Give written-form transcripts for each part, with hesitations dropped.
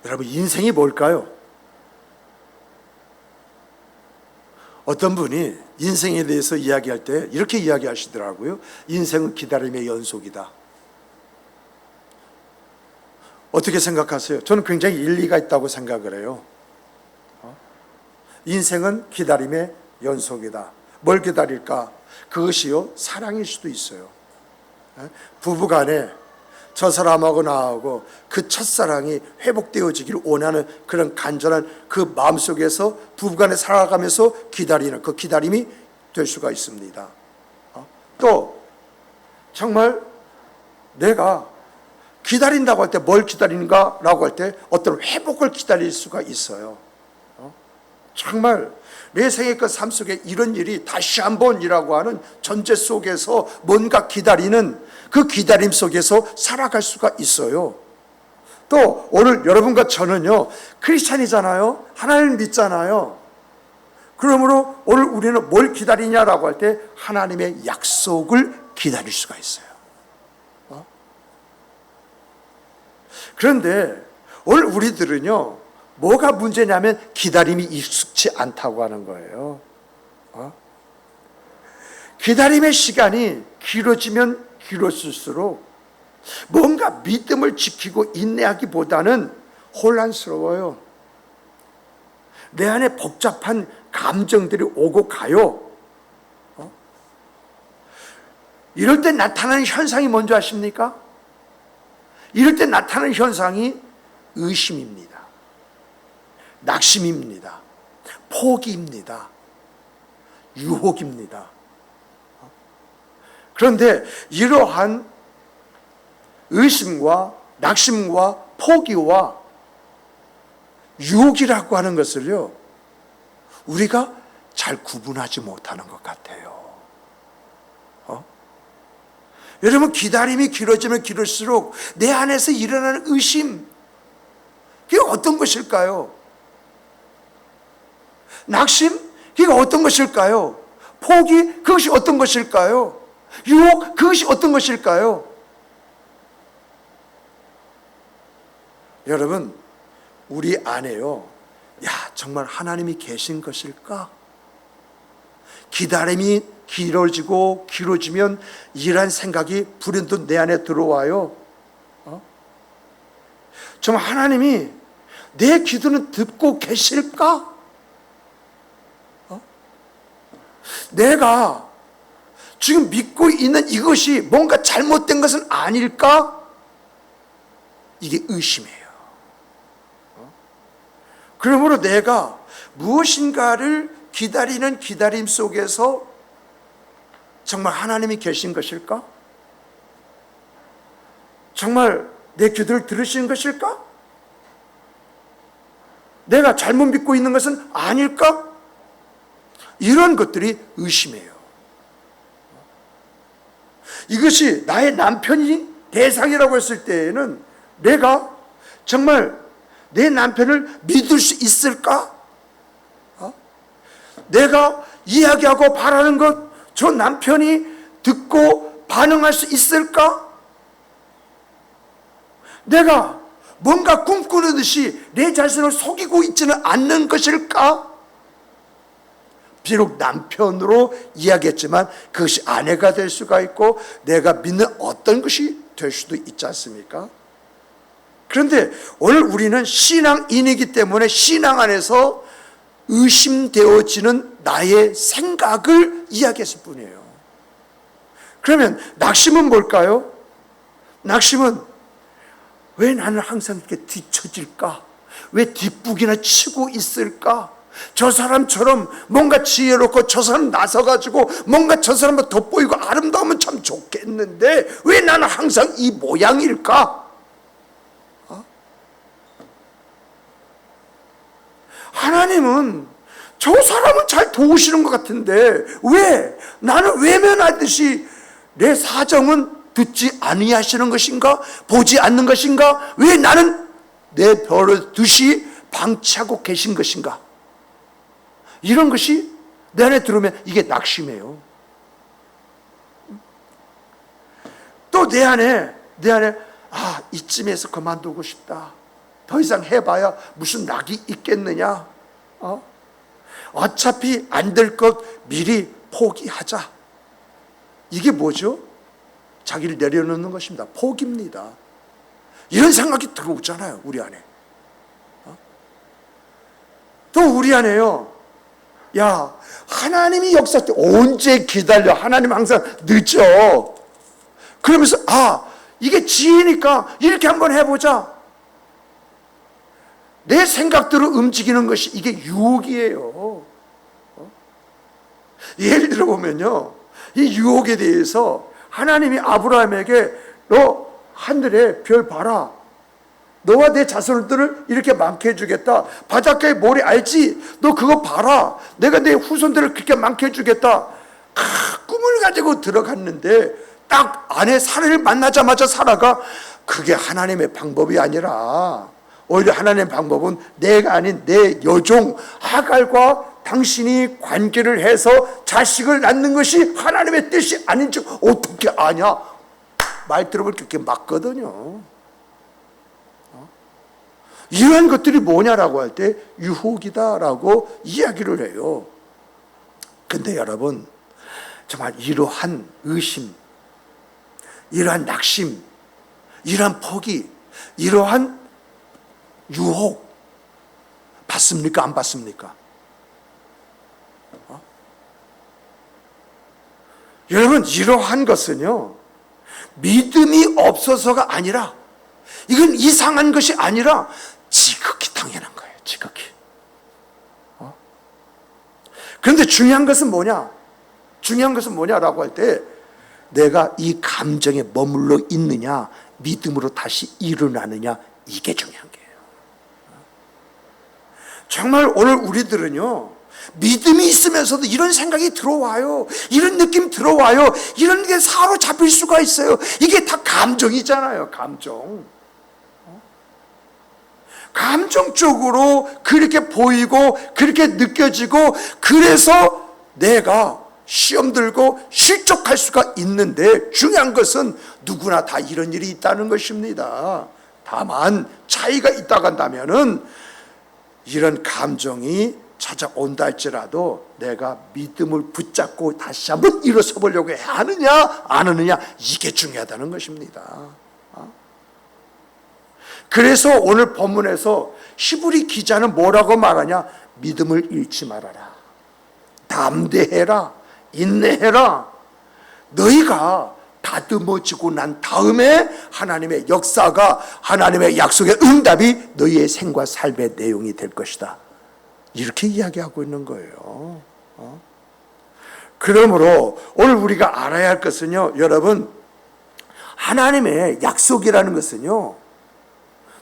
여러분, 인생이 뭘까요? 어떤 분이 인생에 대해서 이야기할 때 이렇게 이야기하시더라고요. 인생은 기다림의 연속이다. 어떻게 생각하세요? 저는 굉장히 일리가 있다고 생각을 해요. 인생은 기다림의 연속이다. 뭘 기다릴까? 그것이요, 사랑일 수도 있어요. 부부간에 저 사람하고 나하고 그 첫사랑이 회복되어지기를 원하는 그런 간절한 그 마음속에서 부부간에 살아가면서 기다리는 그 기다림이 될 수가 있습니다. 또 정말 내가 기다린다고 할 때 뭘 기다리는가라고 할 때 어떤 회복을 기다릴 수가 있어요. 정말 내 생의 그 삶 속에 이런 일이 다시 한번이라고 하는 전제 속에서 뭔가 기다리는 그 기다림 속에서 살아갈 수가 있어요. 또 오늘 여러분과 저는요, 크리스찬이잖아요. 하나님을 믿잖아요. 그러므로 오늘 우리는 뭘 기다리냐라고 할 때 하나님의 약속을 기다릴 수가 있어요. 그런데 오늘 우리들은요, 뭐가 문제냐면 기다림이 익숙치 않다고 하는 거예요. 기다림의 시간이 길어지면 길어질수록 뭔가 믿음을 지키고 인내하기보다는 혼란스러워요. 내 안에 복잡한 감정들이 오고 가요. 이럴 때 나타나는 현상이 뭔지 아십니까? 이럴 때 나타나는 현상이 의심입니다. 낙심입니다. 포기입니다. 유혹입니다. 그런데 이러한 의심과 낙심과 포기와 유혹이라고 하는 것을요, 우리가 잘 구분하지 못하는 것 같아요. 여러분, 기다림이 길어지면 길을수록 내 안에서 일어나는 의심, 그게 어떤 것일까요? 낙심, 그게 어떤 것일까요? 포기, 그것이 어떤 것일까요? 유혹, 그것이 어떤 것일까요? 여러분, 우리 안에요, 야, 정말 하나님이 계신 것일까? 기다림이 길어지면 이러한 생각이 불현듯 내 안에 들어와요. 정말 하나님이 내 기도는 듣고 계실까? 내가 지금 믿고 있는 이것이 뭔가 잘못된 것은 아닐까? 이게 의심이에요. 그러므로 내가 무엇인가를 기다리는 기다림 속에서 정말 하나님이 계신 것일까? 정말 내 기도를 들으시는 것일까? 내가 잘못 믿고 있는 것은 아닐까? 이런 것들이 의심이에요. 이것이 나의 남편이 대상이라고 했을 때에는 내가 정말 내 남편을 믿을 수 있을까? 내가 이야기하고 바라는 것, 저 남편이 듣고 반응할 수 있을까? 내가 뭔가 꿈꾸듯이 내 자신을 속이고 있지는 않는 것일까? 비록 남편으로 이야기했지만 그것이 아내가 될 수가 있고 내가 믿는 어떤 것이 될 수도 있지 않습니까? 그런데 오늘 우리는 신앙인이기 때문에 신앙 안에서 의심되어지는 나의 생각을 이야기했을 뿐이에요. 그러면 낙심은 뭘까요? 낙심은 왜 나는 항상 이렇게 뒤처질까? 왜 뒷북이나 치고 있을까? 저 사람처럼 뭔가 지혜롭고 저 사람 나서가지고 뭔가 저 사람보다 돋보이고 아름다우면 참 좋겠는데 왜 나는 항상 이 모양일까? 하나님은 저 사람은 잘 도우시는 것 같은데 왜 나는 외면하듯이 내 사정은 듣지 아니하시는 것인가? 보지 않는 것인가? 왜 나는 내 별을 듯이 방치하고 계신 것인가? 이런 것이 내 안에 들어오면 이게 낙심이에요. 또 내 안에 이쯤에서 그만두고 싶다. 더 이상 해봐야 무슨 낙이 있겠느냐? 어차피 안 될 것 미리 포기하자. 이게 뭐죠? 자기를 내려놓는 것입니다. 포기입니다. 이런 생각이 들어오잖아요, 우리 안에. 또 우리 안에요. 야, 하나님이 역사 때 언제 기다려? 하나님 항상 늦어. 그러면서 이게 지혜니까 이렇게 한번 해보자. 내 생각대로 움직이는 것이 이게 유혹이에요. 예를 들어 보면요, 이 유혹에 대해서 하나님이 아브라함에게 너 하늘에 별 봐라. 너와 내 자손들을 이렇게 많게 해주겠다. 바닷가의 모래 알지? 너 그거 봐라. 내가 내 후손들을 그렇게 많게 해주겠다. 꿈을 가지고 들어갔는데 딱 아내 사라를 만나자마자 사라가 그게 하나님의 방법이 아니라 오히려 하나님의 방법은 내가 아닌 내 여종 하갈과 당신이 관계를 해서 자식을 낳는 것이 하나님의 뜻이 아닌 줄 어떻게 아냐? 말 들어보면 그렇게 맞거든요. 이러한 것들이 뭐냐라고 할 때 유혹이다라고 이야기를 해요. 근데 여러분, 정말 이러한 의심, 이러한 낙심, 이러한 포기, 이러한 유혹 받습니까? 안 받습니까? 여러분, 이러한 것은요, 믿음이 없어서가 아니라, 이건 이상한 것이 아니라 지극히 당연한 거예요. 지극히. 그런데 중요한 것은 뭐냐? 중요한 것은 뭐냐라고 할 때 내가 이 감정에 머물러 있느냐, 믿음으로 다시 일어나느냐, 이게 중요한 거예요. 정말 오늘 우리들은요, 믿음이 있으면서도 이런 생각이 들어와요. 이런 느낌 들어와요. 이런 게 사로잡힐 수가 있어요. 이게 다 감정이잖아요. 감정. 감정적으로 그렇게 보이고 그렇게 느껴지고, 그래서 내가 시험 들고 실족할 수가 있는데, 중요한 것은 누구나 다 이런 일이 있다는 것입니다. 다만 차이가 있다고 한다면은 이런 감정이 찾아온다 할지라도 내가 믿음을 붙잡고 다시 한번 일어서 보려고 하느냐 안 하느냐, 이게 중요하다는 것입니다. 그래서 오늘 본문에서 히브리 기자는 뭐라고 말하냐? 믿음을 잃지 말아라, 담대해라, 인내해라. 너희가 다듬어지고 난 다음에 하나님의 역사가, 하나님의 약속의 응답이 너희의 생과 삶의 내용이 될 것이다, 이렇게 이야기하고 있는 거예요. 그러므로 오늘 우리가 알아야 할 것은요, 여러분, 하나님의 약속이라는 것은요,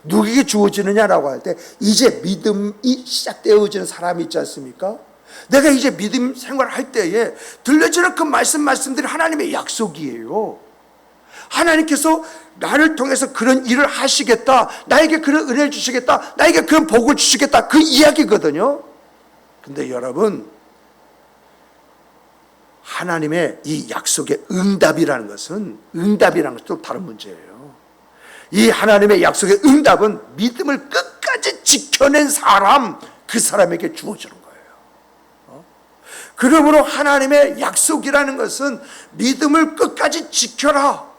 누구에게 주어지느냐라고 할 때 이제 믿음이 시작되어지는 사람이 있지 않습니까? 내가 이제 믿음 생활을 할 때에 들려지는 그 말씀들이 하나님의 약속이에요. 하나님께서 나를 통해서 그런 일을 하시겠다, 나에게 그런 은혜를 주시겠다, 나에게 그런 복을 주시겠다, 그 이야기거든요. 근데 여러분, 하나님의 이 약속의 응답이라는 것은 또 다른 문제예요. 이 하나님의 약속의 응답은 믿음을 끝까지 지켜낸 사람, 그 사람에게 주어지는 거예요. 그러므로 하나님의 약속이라는 것은 믿음을 끝까지 지켜라,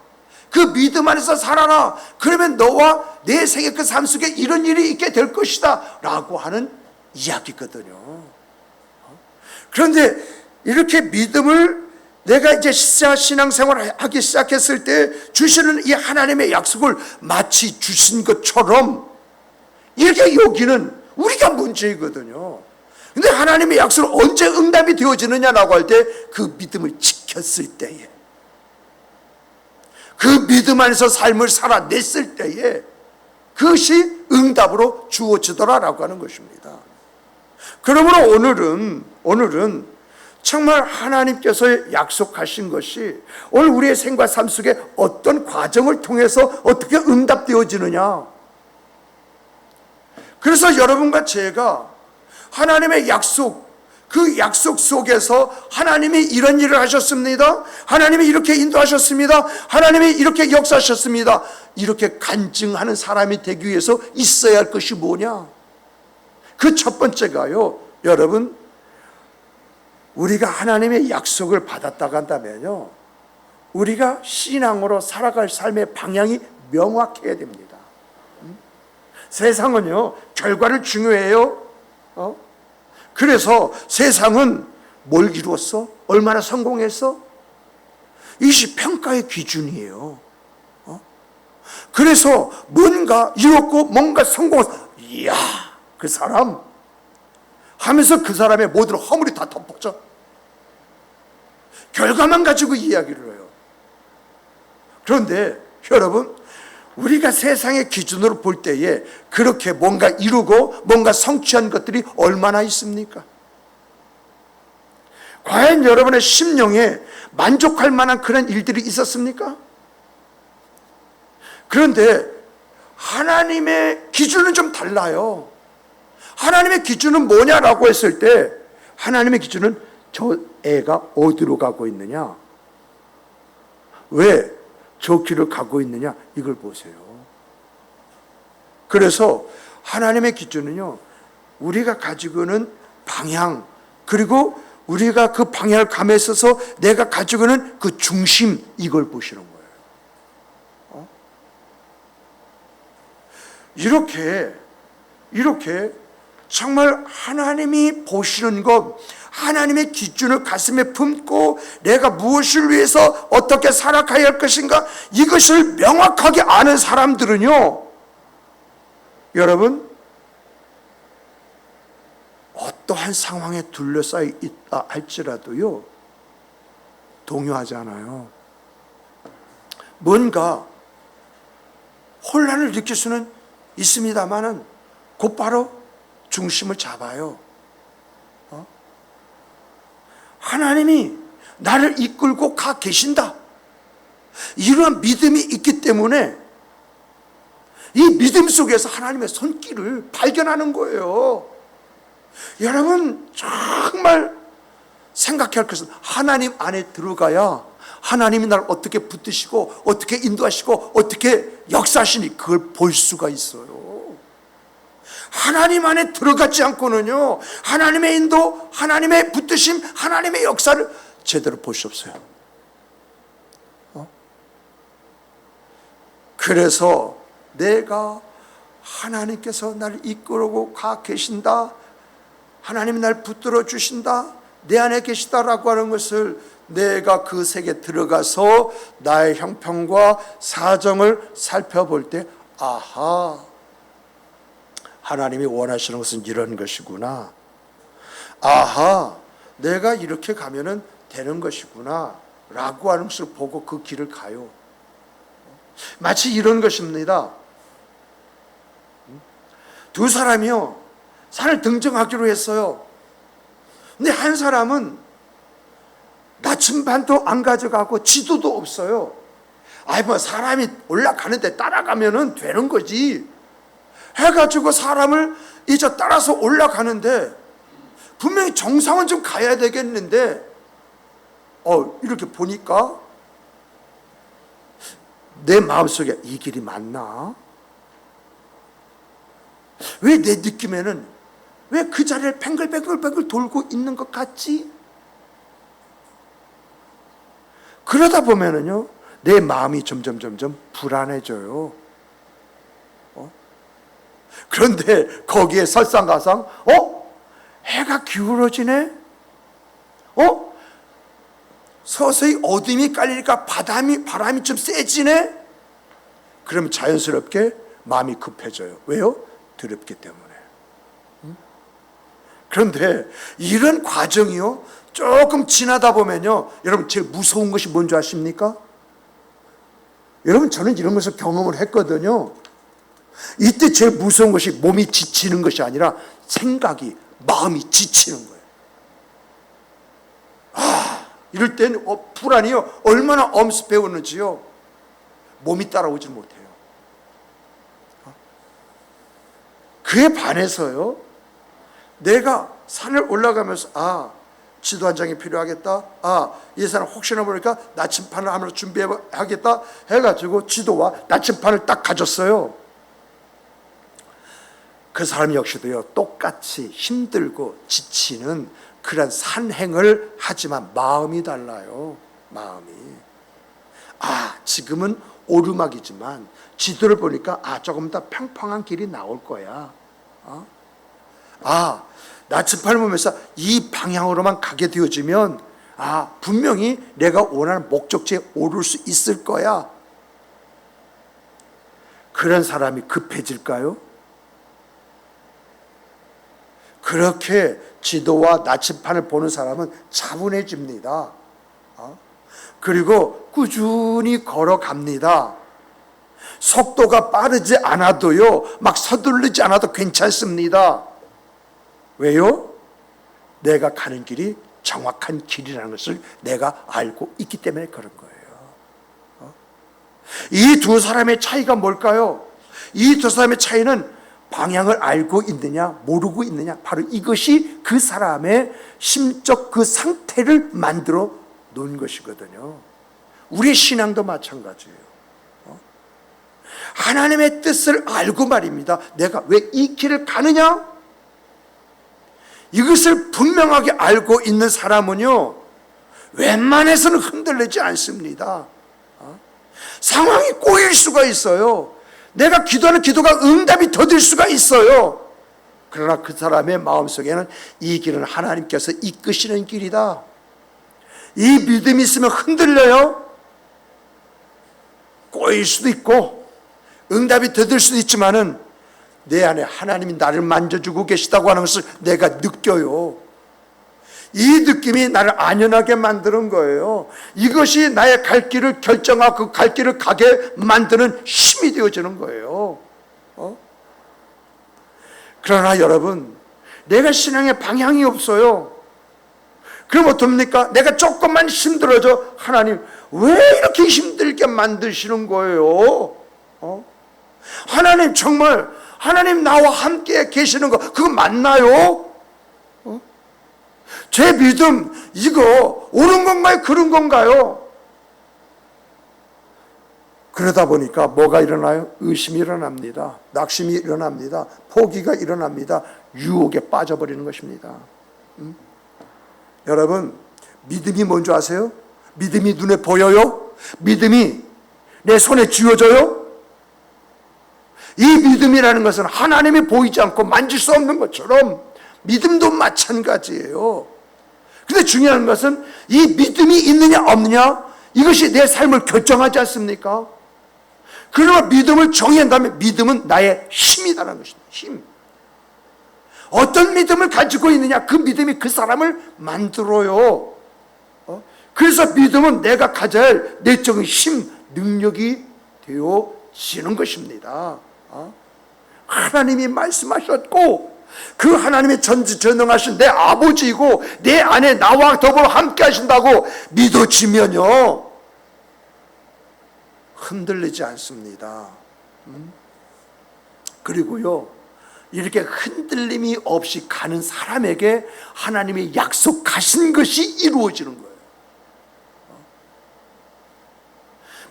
그 믿음 안에서 살아라, 그러면 너와 내 생의 그 삶 속에 이런 일이 있게 될 것이다 라고 하는 이야기거든요. 그런데 이렇게 믿음을 내가 이제 신앙생활을 하기 시작했을 때 주시는 이 하나님의 약속을 마치 주신 것처럼 이렇게 여기는 우리가 문제이거든요. 근데 하나님의 약속은 언제 응답이 되어지느냐라고 할 때 그 믿음을 지켰을 때에, 그 믿음 안에서 삶을 살아냈을 때에 그것이 응답으로 주어지더라라고 하는 것입니다. 그러므로 오늘은 정말 하나님께서 약속하신 것이 오늘 우리의 생과 삶 속에 어떤 과정을 통해서 어떻게 응답되어지느냐. 그래서 여러분과 제가 하나님의 약속, 그 약속 속에서 하나님이 이런 일을 하셨습니다. 하나님이 이렇게 인도하셨습니다. 하나님이 이렇게 역사하셨습니다. 이렇게 간증하는 사람이 되기 위해서 있어야 할 것이 뭐냐? 그 첫 번째가요, 여러분, 우리가 하나님의 약속을 받았다고 한다면요, 우리가 신앙으로 살아갈 삶의 방향이 명확해야 됩니다. 세상은요, 결과를 중요해요. 그래서 세상은 뭘 이루었어? 얼마나 성공했어? 이것이 평가의 기준이에요. 그래서 뭔가 이뤘고 뭔가 성공했어. 이야, 그 사람 하면서 그 사람의 모든 허물이 다 덮어져. 결과만 가지고 이야기를 해요. 그런데 여러분, 우리가 세상의 기준으로 볼 때에 그렇게 뭔가 이루고 뭔가 성취한 것들이 얼마나 있습니까? 과연 여러분의 심령에 만족할 만한 그런 일들이 있었습니까? 그런데 하나님의 기준은 좀 달라요. 하나님의 기준은 뭐냐라고 했을 때, 하나님의 기준은 저 애가 어디로 가고 있느냐, 왜 저 길을 가고 있느냐, 이걸 보세요. 그래서 하나님의 기준은요, 우리가 가지고는 방향, 그리고 우리가 그 방향을 감에 있어서 내가 가지고는 그 중심, 이걸 보시는 거예요. 이렇게 정말 하나님이 보시는 것, 하나님의 기준을 가슴에 품고 내가 무엇을 위해서 어떻게 살아가야 할 것인가, 이것을 명확하게 아는 사람들은요, 여러분, 어떠한 상황에 둘러싸여 있다 할지라도요, 동요하지 않아요. 뭔가 혼란을 느낄 수는 있습니다만은 곧바로 중심을 잡아요. 하나님이 나를 이끌고 가 계신다, 이러한 믿음이 있기 때문에 이 믿음 속에서 하나님의 손길을 발견하는 거예요. 여러분, 정말 생각해야 할 것은 하나님 안에 들어가야 하나님이 나를 어떻게 붙드시고 어떻게 인도하시고 어떻게 역사하시니 그걸 볼 수가 있어요. 하나님 안에 들어가지 않고는요, 하나님의 인도, 하나님의 붙드심, 하나님의 역사를 제대로 볼 수 없어요. 그래서 내가 하나님께서 나를 이끌고 가 계신다, 하나님이 나를 붙들어 주신다, 내 안에 계시다라고 하는 것을 내가 그 세계에 들어가서 나의 형편과 사정을 살펴볼 때, 아하, 하나님이 원하시는 것은 이런 것이구나, 아하, 내가 이렇게 가면은 되는 것이구나 라고 하는 것을 보고 그 길을 가요. 마치 이런 것입니다. 두 사람이요, 산을 등정하기로 했어요. 근데 한 사람은 나침반도 안 가져가고 지도도 없어요. 아이, 뭐 사람이 올라가는데 따라가면은 되는 거지 해가지고 사람을 이제 따라서 올라가는데, 분명히 정상은 좀 가야 되겠는데, 이렇게 보니까 내 마음속에 이 길이 맞나? 왜 내 느낌에는 왜 그 자리를 뱅글뱅글 돌고 있는 것 같지? 그러다 보면은요, 내 마음이 점점 불안해져요. 그런데 거기에 설상가상, 해가 기울어지네? 서서히 어둠이 깔리니까 바람이 좀 세지네? 그럼 자연스럽게 마음이 급해져요. 왜요? 두렵기 때문에. 그런데 이런 과정이요, 조금 지나다 보면요, 여러분, 제일 무서운 것이 뭔지 아십니까? 여러분, 저는 이런 것을 경험을 했거든요. 이때 제일 무서운 것이 몸이 지치는 것이 아니라 생각이, 마음이 지치는 거예요. 이럴 때는 불안이요, 얼마나 엄습해오는지요, 몸이 따라오질 못해요. 그에 반해서요, 내가 산을 올라가면서 지도 한 장이 필요하겠다. 이 사람 혹시나 모르니까 나침판을 하나 준비하겠다 해가지고 지도와 나침판을 딱 가졌어요. 그 사람 역시도요, 똑같이 힘들고 지치는 그런 산행을 하지만 마음이 달라요. 마음이. 지금은 오르막이지만 지도를 보니까 조금 더 평평한 길이 나올 거야. 나침판을 보면서 이 방향으로만 가게 되어지면 분명히 내가 원하는 목적지에 오를 수 있을 거야. 그런 사람이 급해질까요? 그렇게 지도와 나침판을 보는 사람은 차분해집니다. 그리고 꾸준히 걸어갑니다. 속도가 빠르지 않아도요, 막 서두르지 않아도 괜찮습니다. 왜요? 내가 가는 길이 정확한 길이라는 것을 내가 알고 있기 때문에 그런 거예요. 이 두 사람의 차이가 뭘까요? 이 두 사람의 차이는 방향을 알고 있느냐 모르고 있느냐, 바로 이것이 그 사람의 심적 그 상태를 만들어 놓은 것이거든요. 우리의 신앙도 마찬가지예요. 하나님의 뜻을 알고 말입니다. 내가 왜 이 길을 가느냐? 이것을 분명하게 알고 있는 사람은요, 웬만해서는 흔들리지 않습니다. 상황이 꼬일 수가 있어요. 내가 기도하는 기도가 응답이 더딜 수가 있어요. 그러나 그 사람의 마음속에는 이 길은 하나님께서 이끄시는 길이다. 이 믿음이 있으면 흔들려요. 꼬일 수도 있고 응답이 더딜 수도 있지만은 내 안에 하나님이 나를 만져주고 계시다고 하는 것을 내가 느껴요. 이 느낌이 나를 안연하게 만드는 거예요. 이것이 나의 갈 길을 결정하고 그 갈 길을 가게 만드는 힘이 되어지는 거예요. 그러나 여러분, 내가 신앙의 방향이 없어요. 그럼 어떻습니까? 내가 조금만 힘들어져. 하나님 왜 이렇게 힘들게 만드시는 거예요? 하나님 정말 하나님 나와 함께 계시는 거 그거 맞나요? 제 믿음 이거 옳은 건가요? 그런 건가요? 그러다 보니까 뭐가 일어나요? 의심이 일어납니다. 낙심이 일어납니다. 포기가 일어납니다. 유혹에 빠져버리는 것입니다. 여러분, 믿음이 뭔지 아세요? 믿음이 눈에 보여요? 믿음이 내 손에 쥐어져요? 이 믿음이라는 것은 하나님이 보이지 않고 만질 수 없는 것처럼 믿음도 마찬가지예요. 근데 중요한 것은 이 믿음이 있느냐 없느냐, 이것이 내 삶을 결정하지 않습니까? 그러나 믿음을 정의한다면 믿음은 나의 힘이다라는 것입니다. 힘. 어떤 믿음을 가지고 있느냐, 그 믿음이 그 사람을 만들어요. 그래서 믿음은 내가 가져야 할 내적인 힘, 능력이 되어지는 것입니다. 하나님이 말씀하셨고 그 하나님의 전지전능하신 내 아버지이고 내 안에 나와 더불어 함께 하신다고 믿어지면요, 흔들리지 않습니다. 그리고요, 이렇게 흔들림이 없이 가는 사람에게 하나님이 약속하신 것이 이루어지는 거예요.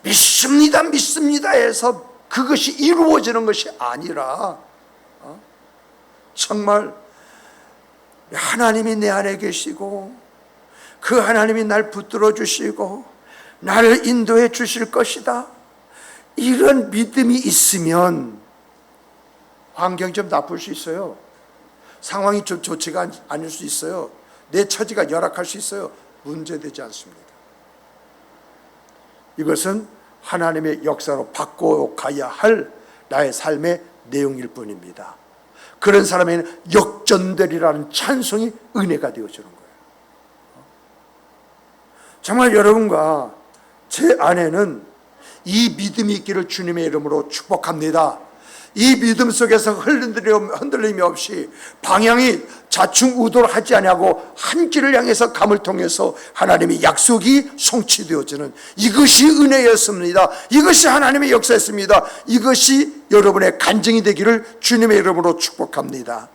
믿습니다, 믿습니다 해서 그것이 이루어지는 것이 아니라 정말 하나님이 내 안에 계시고 그 하나님이 날 붙들어 주시고 나를 인도해 주실 것이다, 이런 믿음이 있으면 환경이 좀 나쁠 수 있어요. 상황이 좀 좋지가 않을 수 있어요. 내 처지가 열악할 수 있어요. 문제되지 않습니다. 이것은 하나님의 역사로 바꿔가야 할 나의 삶의 내용일 뿐입니다. 그런 사람에게는 역전되리라는 찬송이 은혜가 되어주는 거예요. 정말 여러분과 제 안에는 이 믿음이 있기를 주님의 이름으로 축복합니다. 이 믿음 속에서 흔들림이 없이 방향이 좌충우돌 하지 아니하고 한 길을 향해서 감을 통해서 하나님의 약속이 성취되어지는 이것이 은혜였습니다. 이것이 하나님의 역사였습니다. 이것이 여러분의 간증이 되기를 주님의 이름으로 축복합니다.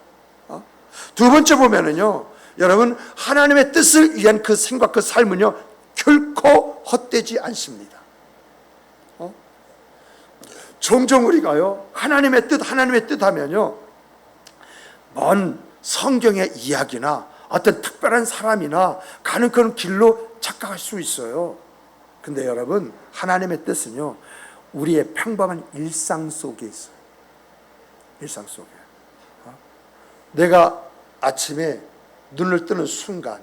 두 번째 보면은요, 여러분, 하나님의 뜻을 위한 그 생각, 그 삶은요, 결코 헛되지 않습니다. 종종 우리가요, 하나님의 뜻 하면요, 먼 성경의 이야기나 어떤 특별한 사람이나 가는 그런 길로 착각할 수 있어요. 근데 여러분, 하나님의 뜻은요, 우리의 평범한 일상 속에 있어요. 일상 속에. 내가 아침에 눈을 뜨는 순간,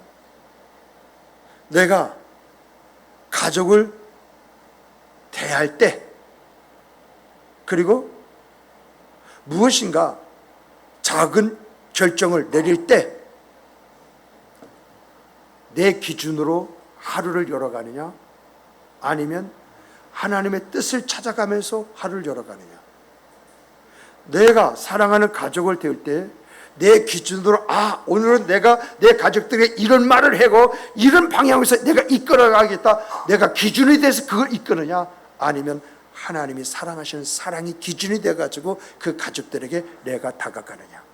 내가 가족을 대할 때, 그리고 무엇인가 작은 결정을 내릴 때, 내 기준으로 하루를 열어가느냐, 아니면 하나님의 뜻을 찾아가면서 하루를 열어가느냐. 내가 사랑하는 가족을 대할 때 내 기준으로 오늘은 내가 내 가족들에게 이런 말을 하고 이런 방향에서 내가 이끌어가겠다, 내가 기준이 돼서 그걸 이끄느냐, 아니면 하나님이 사랑하시는 사랑이 기준이 돼가지고 그 가족들에게 내가 다가가느냐.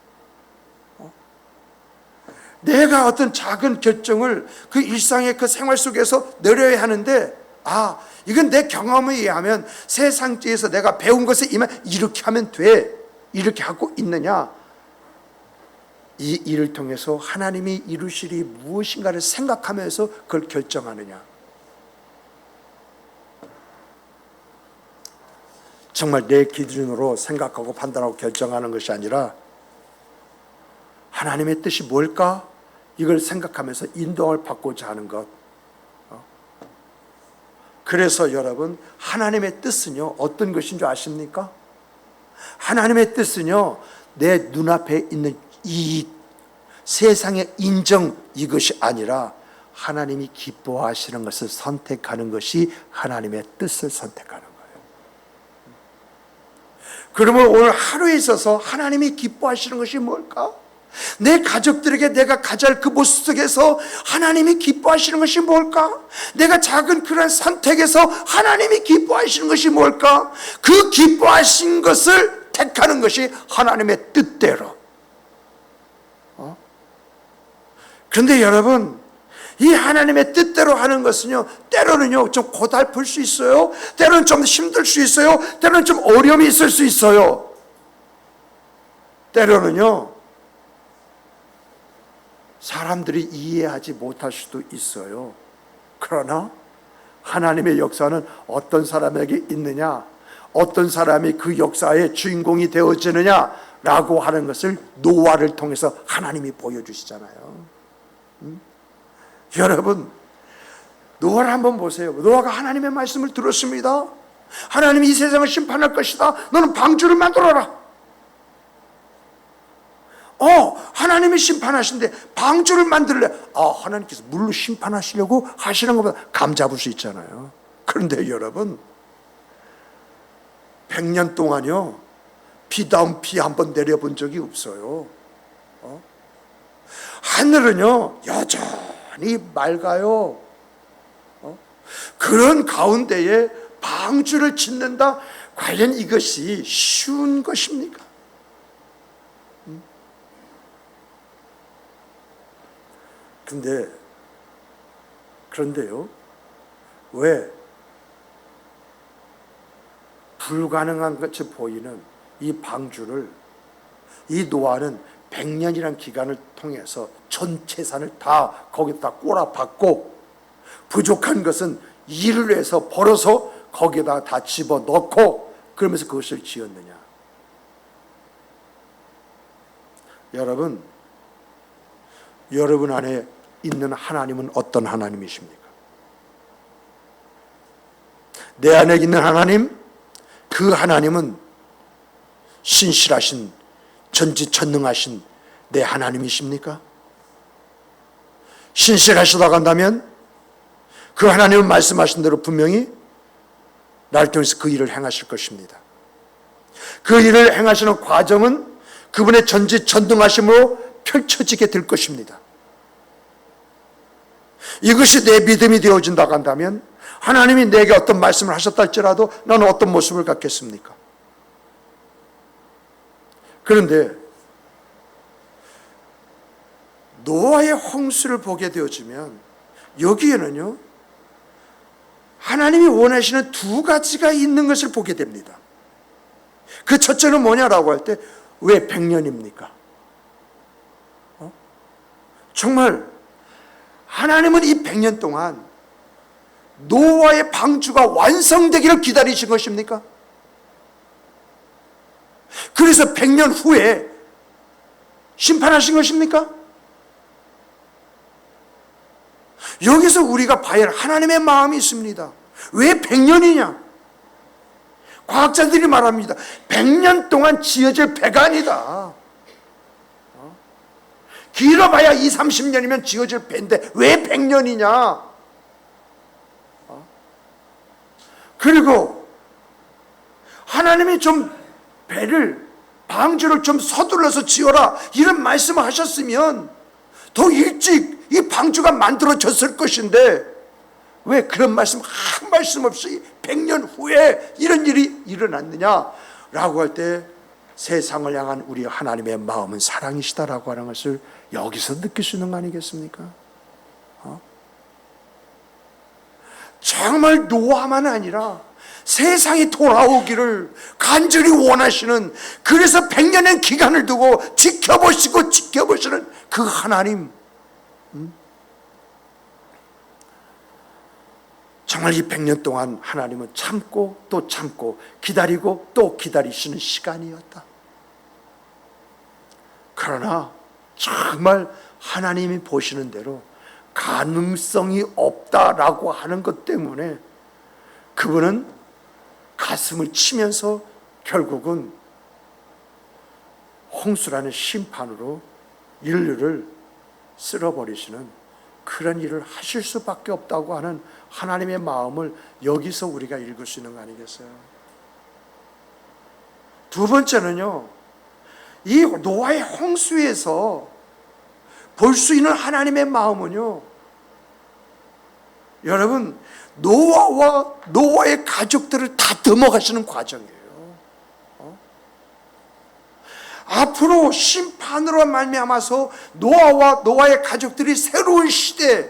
내가 어떤 작은 결정을 그 일상의 그 생활 속에서 내려야 하는데, 이건 내 경험에 의하면 세상에서 내가 배운 것에 임하면 이렇게 하면 돼, 이렇게 하고 있느냐, 이 일을 통해서 하나님이 이루시리 무엇인가를 생각하면서 그걸 결정하느냐. 정말 내 기준으로 생각하고 판단하고 결정하는 것이 아니라 하나님의 뜻이 뭘까? 이걸 생각하면서 인도를 받고자 하는 것. 그래서 여러분, 하나님의 뜻은요, 어떤 것인 줄 아십니까? 하나님의 뜻은요, 내 눈앞에 있는 이 세상의 인정, 이것이 아니라 하나님이 기뻐하시는 것을 선택하는 것이 하나님의 뜻을 선택하는 거예요. 그러면 오늘 하루에 있어서 하나님이 기뻐하시는 것이 뭘까? 내 가족들에게 내가 가져갈 그 모습 속에서 하나님이 기뻐하시는 것이 뭘까? 내가 작은 그런 선택에서 하나님이 기뻐하시는 것이 뭘까? 그 기뻐하신 것을 택하는 것이 하나님의 뜻대로. 그런데 여러분, 이 하나님의 뜻대로 하는 것은요, 때로는요 좀 고달플 수 있어요. 때로는 좀 힘들 수 있어요. 때로는 좀 어려움이 있을 수 있어요. 때로는요 사람들이 이해하지 못할 수도 있어요. 그러나 하나님의 역사는 어떤 사람에게 있느냐, 어떤 사람이 그 역사의 주인공이 되어지느냐라고 하는 것을 노아를 통해서 하나님이 보여주시잖아요. 여러분, 노아를 한번 보세요. 노아가 하나님의 말씀을 들었습니다. 하나님이 이 세상을 심판할 것이다, 너는 방주를 만들어라. 하나님이 심판하신데 방주를 만들래. 하나님께서 물로 심판하시려고 하시는 것보다 감 잡을 수 있잖아요. 그런데 여러분, 100년 동안요 비다운 비 한 번 내려본 적이 없어요. 하늘은요 여전히 맑아요. 그런 가운데에 방주를 짓는다, 과연 이것이 쉬운 것입니까? 그런데요, 왜 불가능한 것이 보이는 이 방주를 이 노아는 100년이라는 기간을 통해서 전 재산을 다 거기다 꼬라박고 부족한 것은 일을 해서 벌어서 거기다 다 집어넣고 그러면서 그것을 지었느냐? 여러분 안에 있는 하나님은 어떤 하나님이십니까? 내 안에 있는 하나님, 그 하나님은 신실하신, 전지전능하신 내 하나님이십니까? 신실하시다고 한다면 그 하나님은 말씀하신 대로 분명히 나를 통해서 그 일을 행하실 것입니다. 그 일을 행하시는 과정은 그분의 전지전능하심으로 펼쳐지게 될 것입니다. 이것이 내 믿음이 되어진다고 한다면 하나님이 내게 어떤 말씀을 하셨다 할지라도 나는 어떤 모습을 갖겠습니까? 그런데 노아의 홍수를 보게 되어지면 여기에는요, 하나님이 원하시는 두 가지가 있는 것을 보게 됩니다. 그 첫째는 뭐냐라고 할 때, 왜 100년입니까? 정말 하나님은 이 100년 동안 노아의 방주가 완성되기를 기다리신 것입니까? 그래서 100년 후에 심판하신 것입니까? 여기서 우리가 봐야 할 하나님의 마음이 있습니다. 왜 100년이냐? 과학자들이 말합니다. 100년 동안 지어질 배가 아니다. 길어봐야 20, 30년이면 지어질 배인데 왜 100년이냐? 그리고 하나님이 좀 배를, 방주를 좀 서둘러서 지어라 이런 말씀을 하셨으면 더 일찍 이 방주가 만들어졌을 것인데 왜 그런 말씀 한 말씀 없이 100년 후에 이런 일이 일어났느냐라고 할 때, 세상을 향한 우리 하나님의 마음은 사랑이시다라고 하는 것을 여기서 느낄 수 있는 거 아니겠습니까? 정말 노아만 아니라 세상이 돌아오기를 간절히 원하시는, 그래서 100년의 기간을 두고 지켜보시는 그 하나님, 정말 이 100년 동안 하나님은 참고 또 참고 기다리고 또 기다리시는 시간이었다. 그러나 정말 하나님이 보시는 대로 가능성이 없다라고 하는 것 때문에 그분은 가슴을 치면서 결국은 홍수라는 심판으로 인류를 쓸어버리시는 그런 일을 하실 수밖에 없다고 하는 하나님의 마음을 여기서 우리가 읽을 수 있는 거 아니겠어요? 두 번째는요, 이 노아의 홍수에서 볼 수 있는 하나님의 마음은요, 여러분, 노아와 노아의 가족들을 다듬어 가시는 과정이에요. 앞으로 심판으로 말미암아서 노아와 노아의 가족들이 새로운 시대,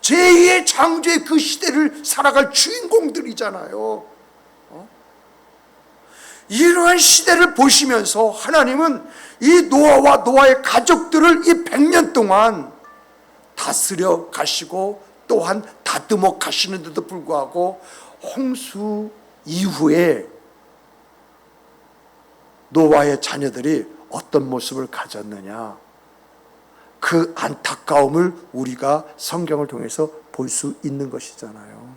제2의 창조의 그 시대를 살아갈 주인공들이잖아요. 이러한 시대를 보시면서 하나님은 이 노아와 노아의 가족들을 이 100년 동안 다스려 가시고 또한 다듬어 가시는데도 불구하고 홍수 이후에 노아의 자녀들이 어떤 모습을 가졌느냐, 그 안타까움을 우리가 성경을 통해서 볼 수 있는 것이잖아요.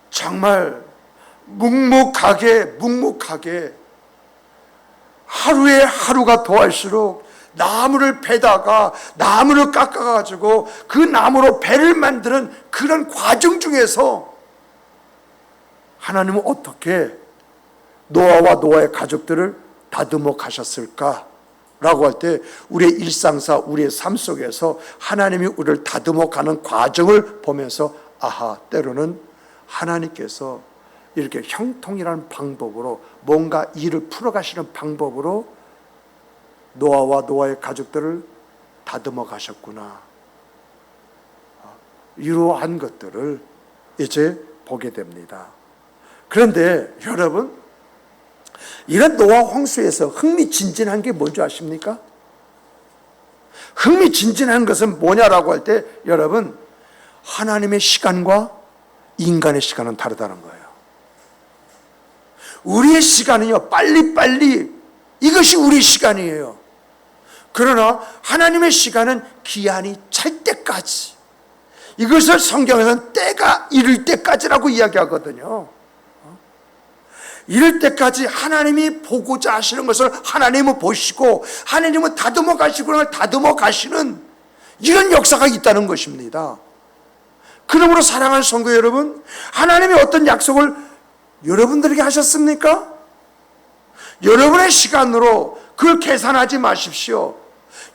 정말 묵묵하게 하루에 하루가 더할수록 나무를 베다가 나무를 깎아가지고 그 나무로 배를 만드는 그런 과정 중에서 하나님은 어떻게 노아와 노아의 가족들을 다듬어 가셨을까? 라고 할 때 우리의 일상사, 우리의 삶 속에서 하나님이 우리를 다듬어 가는 과정을 보면서 아하, 때로는 하나님께서 이렇게 형통이라는 방법으로 뭔가 일을 풀어가시는 방법으로 노아와 노아의 가족들을 다듬어 가셨구나, 이러한 것들을 이제 보게 됩니다. 그런데 여러분, 이런 노아 홍수에서 흥미진진한 게 뭔지 아십니까? 흥미진진한 것은 뭐냐라고 할 때, 여러분, 하나님의 시간과 인간의 시간은 다르다는 거예요. 우리의 시간은요, 빨리빨리, 이것이 우리 시간이에요. 그러나 하나님의 시간은 기한이 찰 때까지, 이것을 성경에서는 때가 이를 때까지라고 이야기하거든요. 이럴 때까지 하나님이 보고자 하시는 것을 하나님은 보시고 하나님은 다듬어 가시고 다듬어 가시는 이런 역사가 있다는 것입니다. 그러므로 사랑하는 성도 여러분, 하나님이 어떤 약속을 여러분들에게 하셨습니까? 여러분의 시간으로 그걸 계산하지 마십시오.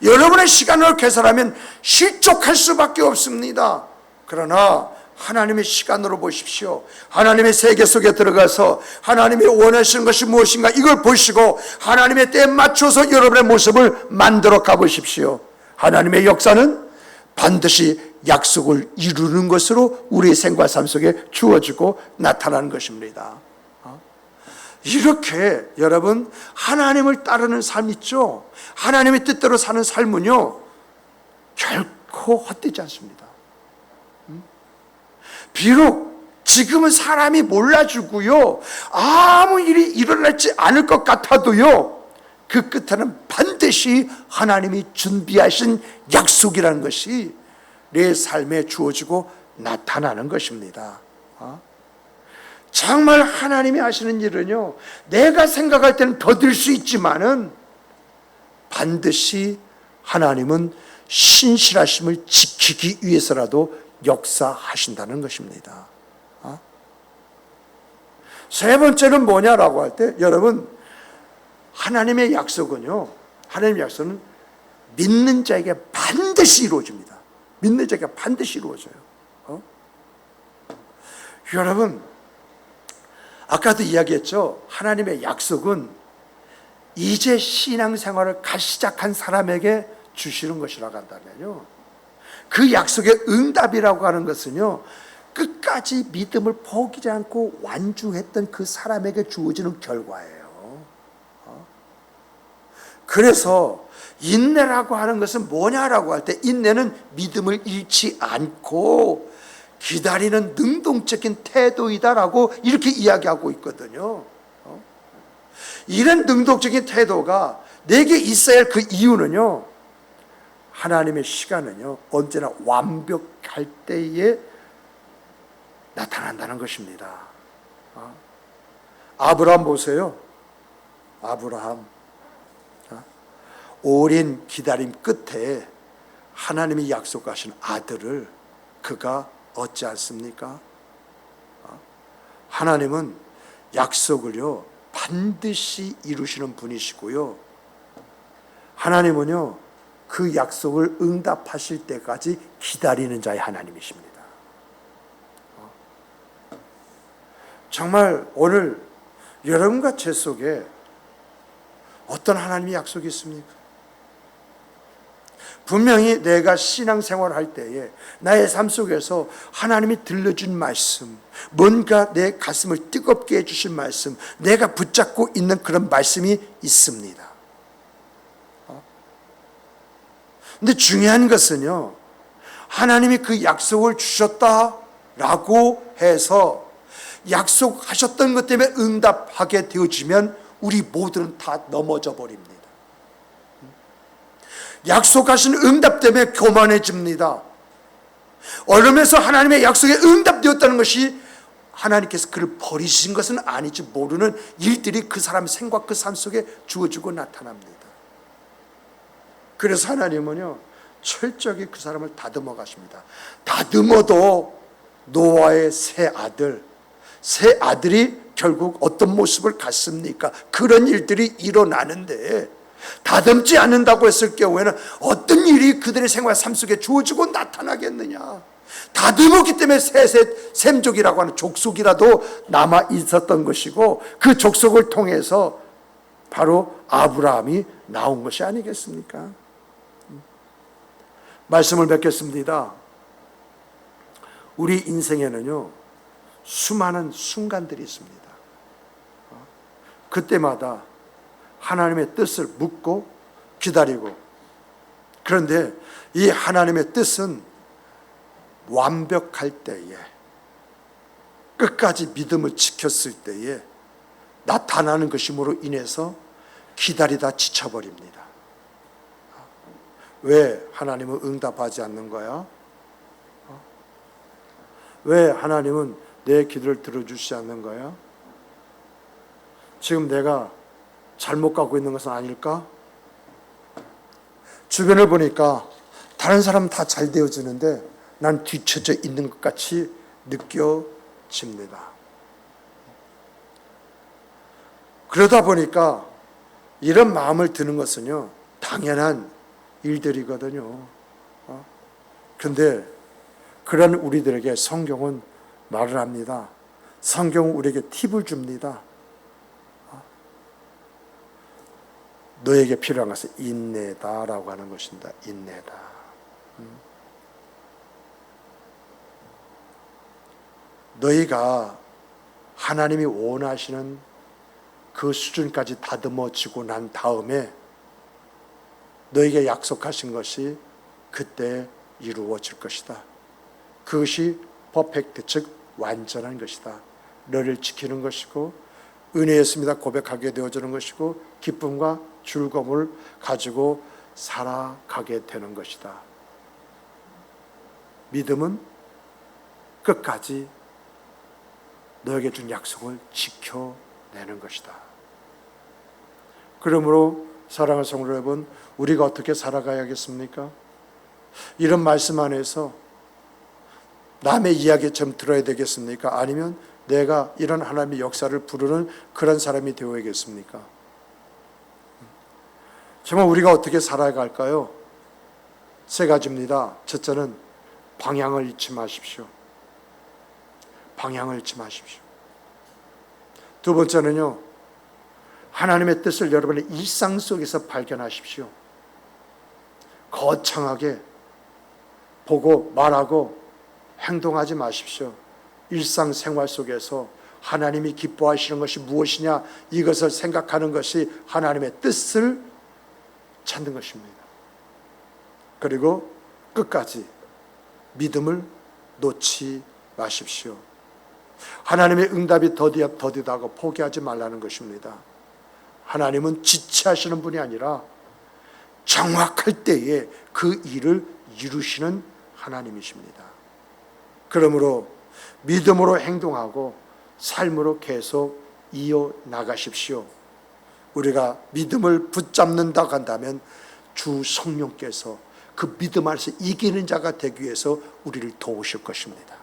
여러분의 시간으로 계산하면 실족할 수밖에 없습니다. 그러나 하나님의 시간으로 보십시오. 하나님의 세계 속에 들어가서 하나님이 원하시는 것이 무엇인가 이걸 보시고 하나님의 때에 맞춰서 여러분의 모습을 만들어 가보십시오. 하나님의 역사는 반드시 약속을 이루는 것으로 우리의 생과 삶 속에 주어지고 나타나는 것입니다. 이렇게 여러분 하나님을 따르는 삶 있죠. 하나님의 뜻대로 사는 삶은요 결코 헛되지 않습니다. 비록 지금은 사람이 몰라주고요 아무 일이 일어나지 않을 것 같아도요 그 끝에는 반드시 하나님이 준비하신 약속이라는 것이 내 삶에 주어지고 나타나는 것입니다. 정말 하나님이 하시는 일은요 내가 생각할 때는 더딜 수 있지만은 반드시 하나님은 신실하심을 지키기 위해서라도 역사하신다는 것입니다. 세 번째는 뭐냐라고 할 때 여러분 하나님의 약속은요 하나님의 약속은 믿는 자에게 반드시 이루어집니다. 믿는 자에게 반드시 이루어져요. 여러분 아까도 이야기했죠. 하나님의 약속은 이제 신앙생활을 시작한 사람에게 주시는 것이라고 한다면요 그 약속의 응답이라고 하는 것은요 끝까지 믿음을 포기하지 않고 완주했던 그 사람에게 주어지는 결과예요. 그래서 인내라고 하는 것은 뭐냐라고 할 때 인내는 믿음을 잃지 않고 기다리는 능동적인 태도이다라고 이렇게 이야기하고 있거든요. 이런 능동적인 태도가 내게 있어야 할 그 이유는요 하나님의 시간은요 언제나 완벽할 때에 나타난다는 것입니다. 아브라함 보세요. 아브라함 오랜 기다림 끝에 하나님이 약속하신 아들을 그가 얻지 않습니까? 하나님은 약속을요 반드시 이루시는 분이시고요 하나님은요 그 약속을 응답하실 때까지 기다리는 자의 하나님이십니다. 정말 오늘 여러분과 제 속에 어떤 하나님의 약속이 있습니까? 분명히 내가 신앙생활을 할 때에 나의 삶 속에서 하나님이 들려준 말씀, 뭔가 내 가슴을 뜨겁게 해주신 말씀, 내가 붙잡고 있는 그런 말씀이 있습니다. 근데 중요한 것은요 하나님이 그 약속을 주셨다라고 해서 약속하셨던 것 때문에 응답하게 되어지면 우리 모두는 다 넘어져 버립니다. 약속하신 응답 때문에 교만해집니다. 얼음에서 하나님의 약속에 응답되었다는 것이 하나님께서 그를 버리신 것은 아니지 모르는 일들이 그 사람의 생과 그 삶 속에 주어지고 나타납니다. 그래서 하나님은요 철저하게 그 사람을 다듬어 가십니다. 다듬어도 노아의 새 아들이 결국 어떤 모습을 갖습니까? 그런 일들이 일어나는데 다듬지 않는다고 했을 경우에는 어떤 일이 그들의 생활 삶 속에 주어지고 나타나겠느냐. 다듬었기 때문에 셈족이라고 하는 족속이라도 남아 있었던 것이고 그 족속을 통해서 바로 아브라함이 나온 것이 아니겠습니까? 말씀을 맺겠습니다. 우리 인생에는요 수많은 순간들이 있습니다. 그때마다 하나님의 뜻을 묻고 기다리고, 그런데 이 하나님의 뜻은 완벽할 때에, 끝까지 믿음을 지켰을 때에 나타나는 것임으로 인해서 기다리다 지쳐버립니다. 왜 하나님은 응답하지 않는 거야? 왜 하나님은 내 기도를 들어주시지 않는 거야? 지금 내가 잘못 가고 있는 것은 아닐까? 주변을 보니까 다른 사람은 다 잘 되어지는데 난 뒤처져 있는 것 같이 느껴집니다. 그러다 보니까 이런 마음을 드는 것은요 당연한 일들이거든요. 그런데 그런 우리들에게 성경은 말을 합니다. 성경은 우리에게 팁을 줍니다. 너에게 필요한 것은 인내다라고 하는 것입니다. 인내다. 너희가 하나님이 원하시는 그 수준까지 다듬어지고 난 다음에 너에게 약속하신 것이 그때 이루어질 것이다. 그것이 퍼펙트, 즉 완전한 것이다. 너를 지키는 것이고 은혜였습니다 고백하게 되어지는 것이고 기쁨과 즐거움을 가지고 살아가게 되는 것이다. 믿음은 끝까지 너에게 준 약속을 지켜내는 것이다. 그러므로 사랑하는 성도 여러분, 우리가 어떻게 살아가야겠습니까? 이런 말씀 안에서 남의 이야기 좀 들어야 되겠습니까? 아니면 내가 이런 하나님의 역사를 부르는 그런 사람이 되어야겠습니까? 정말 우리가 어떻게 살아갈까요? 세 가지입니다. 첫째는 방향을 잃지 마십시오. 방향을 잃지 마십시오. 두 번째는요, 하나님의 뜻을 여러분의 일상 속에서 발견하십시오. 거창하게 보고 말하고 행동하지 마십시오. 일상생활 속에서 하나님이 기뻐하시는 것이 무엇이냐, 이것을 생각하는 것이 하나님의 뜻을 찾는 것입니다. 그리고 끝까지 믿음을 놓지 마십시오. 하나님의 응답이 더디다고 포기하지 말라는 것입니다. 하나님은 지체하시는 분이 아니라 정확할 때에 그 일을 이루시는 하나님이십니다. 그러므로 믿음으로 행동하고 삶으로 계속 이어나가십시오. 우리가 믿음을 붙잡는다고 한다면 주 성령께서 그 믿음 안에서 이기는 자가 되기 위해서 우리를 도우실 것입니다.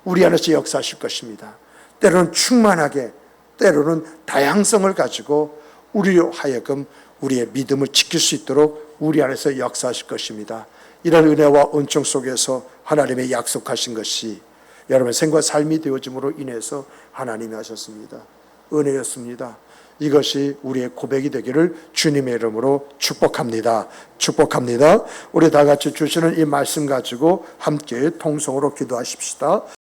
우리 안에서 역사하실 것입니다. 때로는 충만하게, 때로는 다양성을 가지고 우리로 하여금 우리의 믿음을 지킬 수 있도록 우리 안에서 역사하실 것입니다. 이런 은혜와 은총 속에서 하나님의 약속하신 것이 여러분의 생과 삶이 되어짐으로 인해서 하나님이 하셨습니다. 은혜였습니다. 이것이 우리의 고백이 되기를 주님의 이름으로 축복합니다. 축복합니다. 우리 다 같이 주시는 이 말씀 가지고 함께 통성으로 기도하십시다.